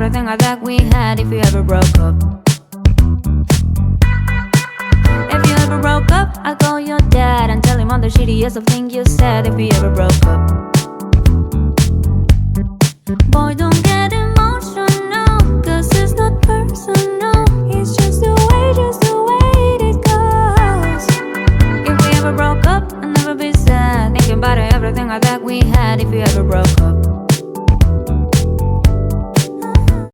everything that we had if we ever broke up. If you ever broke up, I'll call your dad and tell him all the shittiest of things you said if we ever broke up. Boy, don't get emotional, cause it's not personal. It's just the way it goes. If we ever broke up, I'll never be sad, thinking about everything that we had if we ever broke up.